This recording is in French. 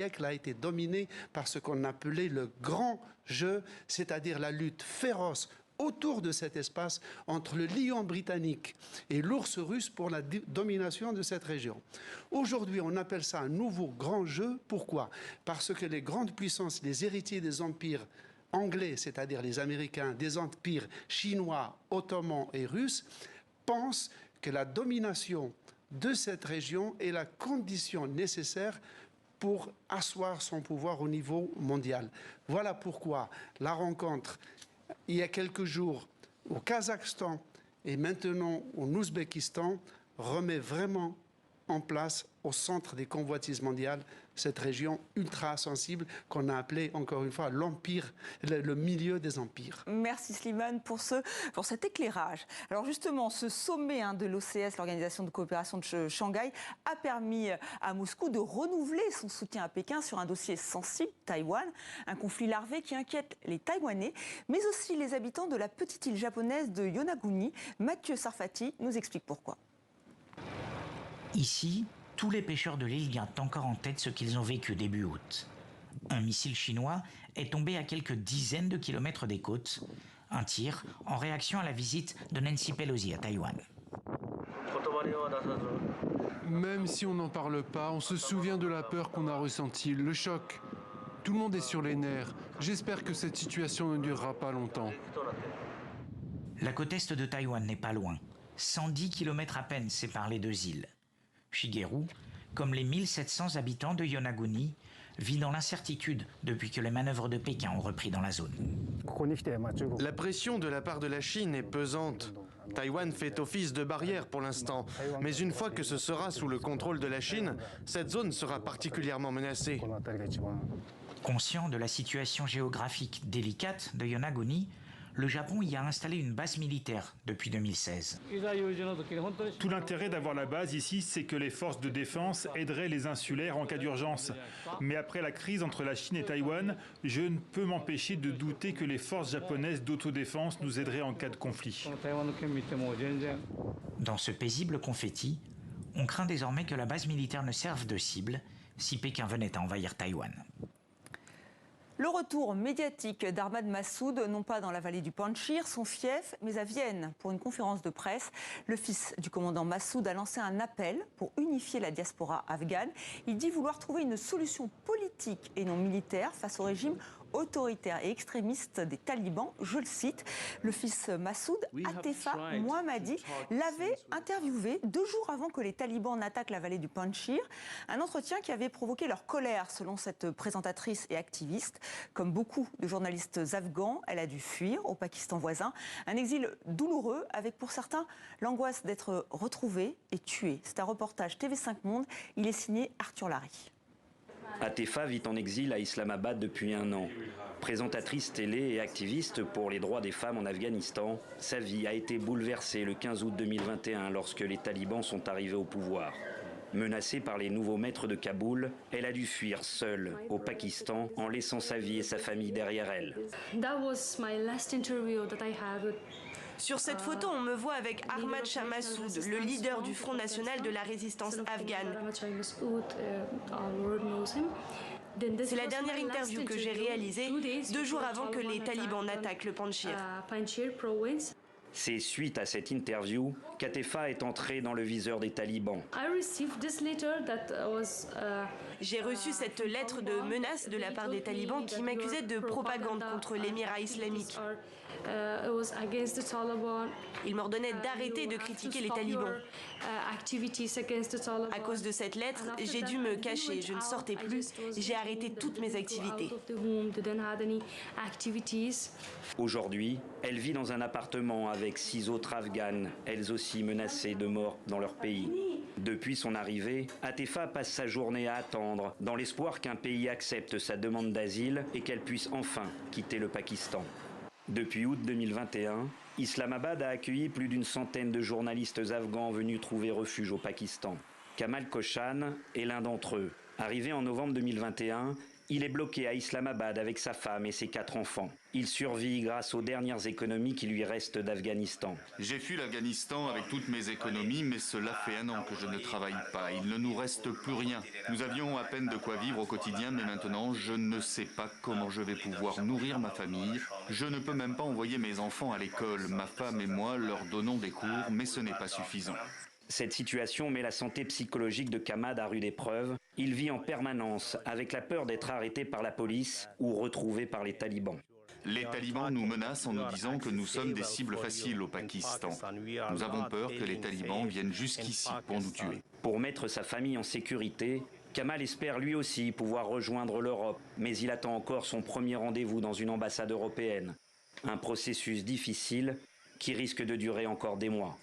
siècle a été dominé par ce qu'on appelait le grand jeu, c'est-à-dire la lutte féroce autour de cet espace entre le lion britannique et l'ours russe pour la domination de cette région. Aujourd'hui, on appelle ça un nouveau grand jeu. Pourquoi? Parce que les grandes puissances, les héritiers des empires anglais, c'est-à-dire les Américains, des empires chinois, ottomans et russes, pensent que la domination de cette région est la condition nécessaire pour asseoir son pouvoir au niveau mondial. Voilà pourquoi la rencontre, il y a quelques jours, au Kazakhstan et maintenant au Ouzbékistan, remet vraiment en place, au centre des convoitises mondiales, cette région ultra sensible qu'on a appelée, encore une fois, l'empire, le milieu des empires. Merci Slimane pour cet éclairage. Alors justement, ce sommet de l'OCS, l'Organisation de coopération de Shanghai, a permis à Moscou de renouveler son soutien à Pékin sur un dossier sensible, Taïwan, un conflit larvé qui inquiète les Taïwanais, mais aussi les habitants de la petite île japonaise de Yonaguni. Mathieu Sarfati nous explique pourquoi. Ici, tous les pêcheurs de l'île gardent encore en tête ce qu'ils ont vécu début août. Un missile chinois est tombé à quelques dizaines de kilomètres des côtes. Un tir en réaction à la visite de Nancy Pelosi à Taïwan. Même si on n'en parle pas, on se souvient de la peur qu'on a ressentie, le choc. Tout le monde est sur les nerfs. J'espère que cette situation ne durera pas longtemps. La côte est de Taïwan n'est pas loin. 110 kilomètres à peine séparent les deux îles. Shigeru, comme les 1700 habitants de Yonaguni, vit dans l'incertitude depuis que les manœuvres de Pékin ont repris dans la zone. La pression de la part de la Chine est pesante. Taïwan fait office de barrière pour l'instant, mais une fois que ce sera sous le contrôle de la Chine, cette zone sera particulièrement menacée. Conscient de la situation géographique délicate de Yonaguni, le Japon y a installé une base militaire depuis 2016. Tout l'intérêt d'avoir la base ici, c'est que les forces de défense aideraient les insulaires en cas d'urgence. Mais après la crise entre la Chine et Taïwan, je ne peux m'empêcher de douter que les forces japonaises d'autodéfense nous aideraient en cas de conflit. Dans ce paisible confetti, on craint désormais que la base militaire ne serve de cible si Pékin venait à envahir Taïwan. Le retour médiatique d'Ahmad Massoud, non pas dans la vallée du Panjshir, son fief, mais à Vienne. Pour une conférence de presse, le fils du commandant Massoud a lancé un appel pour unifier la diaspora afghane. Il dit vouloir trouver une solution politique et non militaire face au régime autoritaire et extrémiste des talibans. Je le cite, le fils Massoud, Atefa Mohammadi, l'avait interviewé 2 jours avant que les talibans n'attaquent la vallée du Panjshir. Un entretien qui avait provoqué leur colère, selon cette présentatrice et activiste. Comme beaucoup de journalistes afghans, elle a dû fuir au Pakistan voisin. Un exil douloureux avec pour certains l'angoisse d'être retrouvée et tuée. C'est un reportage TV5 Monde. Il est signé Arthur Larry. Atefa vit en exil à Islamabad depuis 1 an. Présentatrice télé et activiste pour les droits des femmes en Afghanistan, sa vie a été bouleversée le 15 août 2021 lorsque les talibans sont arrivés au pouvoir. Menacée par les nouveaux maîtres de Kaboul, elle a dû fuir seule au Pakistan en laissant sa vie et sa famille derrière elle. Sur cette photo, on me voit avec Ahmad Shah Massoud, le leader du Front national de la résistance afghane. C'est la dernière interview que j'ai réalisée 2 jours avant que les talibans n'attaquent le Panjshir. C'est suite à cette interview qu'Atefa est entrée dans le viseur des talibans. J'ai reçu cette lettre de menace de la part des talibans qui m'accusaient de propagande contre l'émirat islamique. Ils m'ordonnaient d'arrêter de critiquer les talibans. À cause de cette lettre, j'ai dû me cacher, je ne sortais plus, j'ai arrêté toutes mes activités. Aujourd'hui, elle vit dans un appartement avec 6 autres Afghanes, elles aussi menacées de mort dans leur pays. Depuis son arrivée, Atefa passe sa journée à attendre, dans l'espoir qu'un pays accepte sa demande d'asile et qu'elle puisse enfin quitter le Pakistan. Depuis août 2021, Islamabad a accueilli plus d'une centaine de journalistes afghans venus trouver refuge au Pakistan. Kamal Koshan est l'un d'entre eux. Arrivé en novembre 2021, il est bloqué à Islamabad avec sa femme et ses 4 enfants. Il survit grâce aux dernières économies qui lui restent d'Afghanistan. J'ai fui l'Afghanistan avec toutes mes économies, mais cela fait 1 an que je ne travaille pas. Il ne nous reste plus rien. Nous avions à peine de quoi vivre au quotidien, mais maintenant, je ne sais pas comment je vais pouvoir nourrir ma famille. Je ne peux même pas envoyer mes enfants à l'école. Ma femme et moi leur donnons des cours, mais ce n'est pas suffisant. Cette situation met la santé psychologique de Kamad à rude épreuve. Il vit en permanence avec la peur d'être arrêté par la police ou retrouvé par les talibans. Les talibans nous menacent en nous disant que nous sommes des cibles faciles au Pakistan. Nous avons peur que les talibans viennent jusqu'ici pour nous tuer. Pour mettre sa famille en sécurité, Kamal espère lui aussi pouvoir rejoindre l'Europe, mais il attend encore son premier rendez-vous dans une ambassade européenne. Un processus difficile qui risque de durer encore des mois.